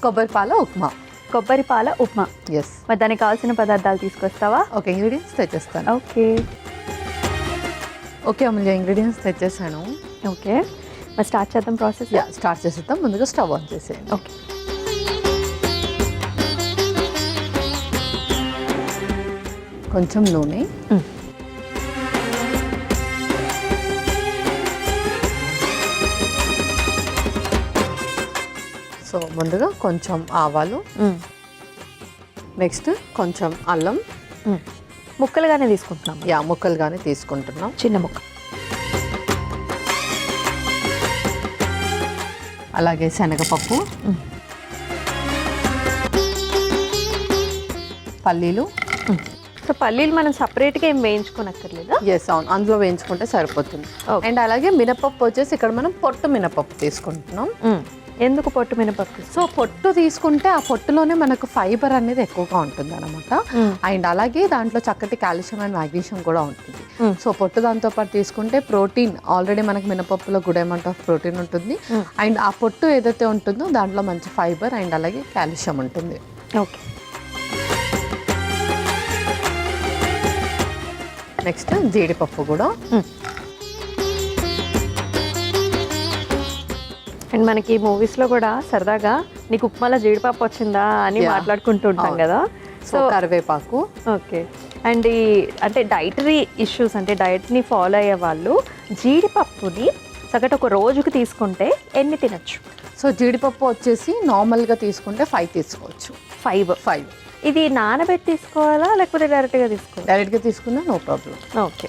కొబ్బరి పాల ఉప్మా. కొబ్బరి పాల ఉప్మా. ఎస్. మరి దానికి కావాల్సిన పదార్థాలు తీసుకొస్తావా? ఓకే, ఇంగ్రీడియంట్స్ తెచ్చేస్తాను. ఓకే ఓకే అమూల్య, ఇంగ్రీడియంట్స్ తెచ్చేసాను. ఓకే, మరి స్టార్ట్ చేద్దాం ప్రాసెస్. స్టార్ట్ చేసేద్దాం. ముందుగా స్టవ్ ఆన్ చేసేయండి. ఓకే. కొంచెం నూనె, సో ముందుగా కొంచెం ఆవాలు, నెక్స్ట్ కొంచెం అల్లం ముక్కలుగానే తీసుకుంటున్నాం. ముక్కలుగానే తీసుకుంటున్నాం, చిన్న ముక్క. అలాగే శనగపప్పు, పల్లీలు. సో పల్లీలు మనం సపరేట్గా ఏం వేయించుకోనక్కర్లేదా? ఎస్, అవును, అందులో వేయించుకుంటే సరిపోతుంది. అండ్ అలాగే మినపప్పు వచ్చేసి ఇక్కడ మనం పొట్టు మినపప్పు తీసుకుంటున్నాం. ఎందుకు పొట్టు మినపప్పు? సో పొట్టు తీసుకుంటే ఆ పొట్టులోనే మనకు ఫైబర్ అనేది ఎక్కువగా ఉంటుంది అనమాట. అండ్ అలాగే దాంట్లో చక్కటి కాల్షియం అండ్ మ్యాగ్నీషియం కూడా ఉంటుంది. సో పొట్టు దాంతో పాటు తీసుకుంటే ప్రోటీన్, ఆల్రెడీ మనకి మినపప్పులో గుడ్ అమౌంట్ ఆఫ్ ప్రోటీన్ ఉంటుంది. అండ్ ఆ పొట్టు ఏదైతే ఉంటుందో దాంట్లో మంచి ఫైబర్ అండ్ అలాగే కాల్షియం ఉంటుంది. ఓకే. నెక్స్ట్ జీడిపప్పు కూడా. అండ్ మనకి మూవీస్లో కూడా సరదాగా నీకు ఉప్మాలో జీడిపప్పు వచ్చిందా అని మాట్లాడుకుంటూ ఉంటాం కదా. సో కరివేపాకు. ఓకే. అండ్ ఈ అంటే డైటరీ ఇష్యూస్, అంటే డైట్ని ఫాలో అయ్యే వాళ్ళు జీడిపప్పుని సగటు ఒక రోజుకి తీసుకుంటే ఎన్ని తినచ్చు? సో జీడిపప్పు వచ్చేసి నార్మల్గా తీసుకుంటే 5 తీసుకోవచ్చు. 5. ఇది నానబెట్టి తీసుకోవాలా లేకపోతే డైరెక్ట్గా తీసుకోవాలా? డైరెక్ట్గా తీసుకున్నా నో ప్రాబ్లం. ఓకే.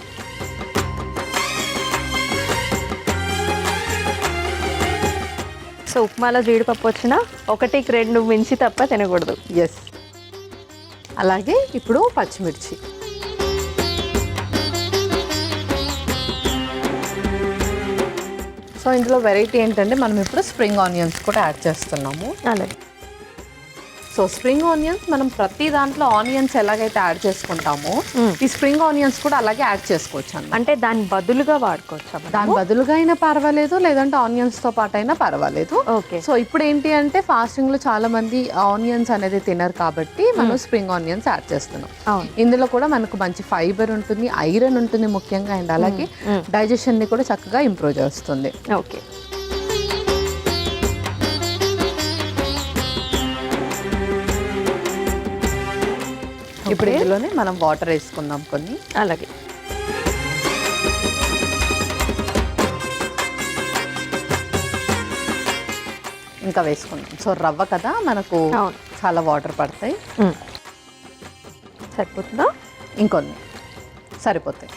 సో ఉప్మాలో జీడిపప్పు వచ్చినా 1-2 మించి తప్ప తినకూడదు. ఎస్. అలాగే ఇప్పుడు పచ్చిమిర్చి. సో ఇందులో వెరైటీ ఏంటంటే మనం ఇప్పుడు స్ప్రింగ్ ఆనియన్స్ కూడా యాడ్ చేస్తున్నాము. అలాగే. సో స్ప్రింగ్ ఆనియన్స్ మనం ప్రతి దాంట్లో ఆనియన్స్ ఎలాగైతే యాడ్ చేసుకుంటామో ఈ స్ప్రింగ్ ఆనియన్స్ కూడా అలాగే యాడ్ చేసుకోవచ్చు అన్నమాట. అంటే దాని బదులుగా వాడుకోవచ్చు. దాని బదులుగా అయినా పర్వాలేదు, లేదంటే ఆనియన్స్తో పాటు అయినా పర్వాలేదు. ఓకే. సో ఇప్పుడు ఏంటి అంటే ఫాస్టింగ్లో చాలా మంది ఆనియన్స్ అనేది తినరు కాబట్టి మనం స్ప్రింగ్ ఆనియన్స్ యాడ్ చేస్తున్నాం. ఇందులో కూడా మనకు మంచి ఫైబర్ ఉంటుంది, ఐరన్ ఉంటుంది ముఖ్యంగా, అండ్ అలాగే డైజెషన్ని కూడా చక్కగా ఇంప్రూవ్ చేస్తుంది. ఓకే. ఇప్పుడు ఇందులోనే మనం వాటర్ వేసుకుందాం కొన్ని. అలాగే. ఇంకా వేసుకుందాం. సో రవ్వ కదా మనకు చాలా వాటర్ పడతాయి. సరిపోతుందా? ఇంకొన్ని సరిపోతాయి.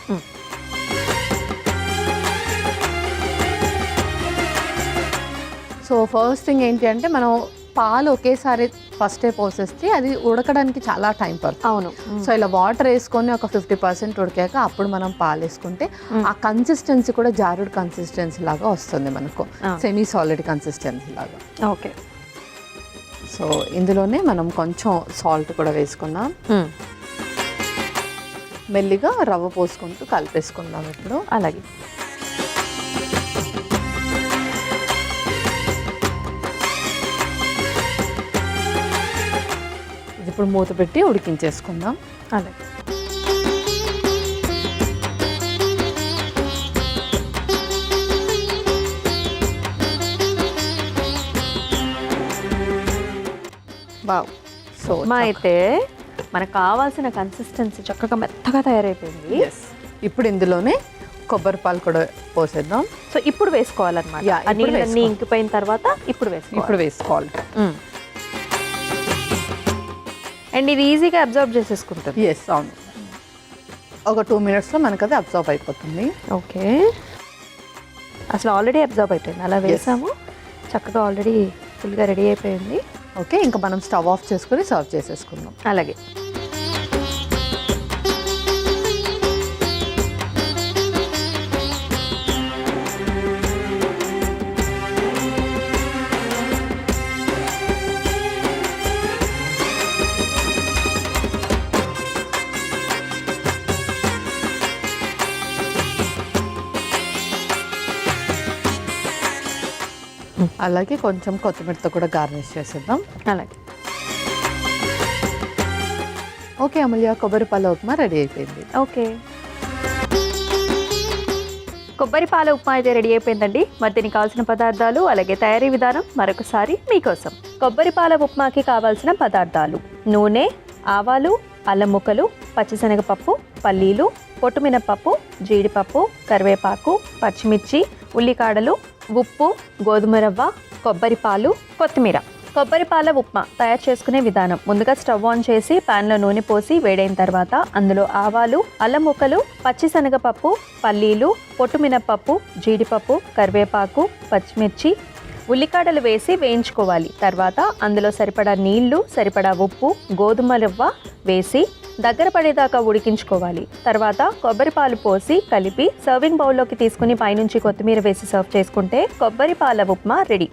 సో ఫస్ట్ థింగ్ ఏంటి అంటే మనం పాలు ఒకేసారి ఫస్టే పోసేస్తే అది ఉడకడానికి చాలా టైం పడుతుంది. అవును. సో ఇలా వాటర్ వేసుకొని ఒక 50% ఉడికాక అప్పుడు మనం పాలు వేసుకుంటే ఆ కన్సిస్టెన్సీ కూడా జారుడు కన్సిస్టెన్సీ లాగా వస్తుంది మనకు, సెమీ సాలిడ్ కన్సిస్టెన్సీ లాగా. ఓకే. సో ఇందులోనే మనం కొంచెం సాల్ట్ కూడా వేసుకుందాం. మెల్లిగా రవ్వ పోసుకుంటూ కలిపేసుకుందాం ఇప్పుడు. అలాగే. ఇప్పుడు మూత పెట్టి ఉడికించేసుకుందాం. అలాగే. వావ్. సో ఉప్మా అయితే మనకు కావాల్సిన కన్సిస్టెన్సీ చక్కగా మెత్తగా తయారైపోయింది. ఇప్పుడు ఇందులోనే కొబ్బరి పాలు కూడా పోసేద్దాం. సో ఇప్పుడు వేసుకోవాలన్నమాట. నీళ్ళన్నీ ఇంకిపోయిన తర్వాత ఇప్పుడు వేసుకోవాలి. అండ్ ఇది ఈజీగా అబ్జర్వ్ చేసేసుకుంటుంది. ఎస్, అవును. ఒక 2 మినిట్స్లో మనకు అది అబ్జర్వ్ అయిపోతుంది. ఓకే. అసలు ఆల్రెడీ అబ్జర్వ్ అయిపోయింది. అలా వేసాము, చక్కగా ఆల్రెడీ ఫుల్గా రెడీ అయిపోయింది. ఓకే, ఇంకా మనం స్టవ్ ఆఫ్ చేసుకొని సర్వ్ చేసేసుకుందాం. అలాగే. అలాగే కొంచెం కొత్తిమీరతో కూడా గార్నిష్ చేసేద్దాం. అలాగే. ఓకే అమూల్య, కొబ్బరి పాల ఉప్మా రెడీ అయిపోయింది. ఓకే, కొబ్బరి పాల ఉప్మా అయితే రెడీ అయిపోయిందండి. మరి దీనికి కావాల్సిన పదార్థాలు అలాగే తయారీ విధానం మరొకసారి మీకోసం. కొబ్బరి పాల ఉప్మాకి కావాల్సిన పదార్థాలు: నూనె, ఆవాలు, అల్లం ముక్కలు, పచ్చిశనగపప్పు, పల్లీలు, పొట్టుమినపప్పు, జీడిపప్పు, కరివేపాకు, పచ్చిమిర్చి, ఉల్లికాడలు, ఉప్పు, గోధుమ రవ్వ, కొబ్బరి పాలు, కొత్తిమీర. కొబ్బరి పాల ఉప్మా తయారు చేసుకునే విధానం: ముందుగా స్టవ్ ఆన్ చేసి ప్యాన్లో నూనె పోసి వేడైన తర్వాత అందులో ఆవాలు, అల్లం ముక్కలు, పచ్చిశనగపప్పు, పల్లీలు, పొట్టుమినపప్పు, జీడిపప్పు, కరివేపాకు, పచ్చిమిర్చి, ఉల్లికాడలు వేసి వేయించుకోవాలి. తర్వాత అందులో సరిపడా నీళ్లు, సరిపడా ఉప్పు, గోధుమ రవ్వ వేసి దగ్గర పడేదాకా ఉడికించుకోవాలి. తర్వాత కొబ్బరి పాలు పోసి కలిపి సర్వింగ్ బౌల్లోకి తీసుకుని పైనుంచి కొత్తిమీర వేసి సర్వ్ చేసుకుంటే కొబ్బరి పాల ఉప్మా రెడీ.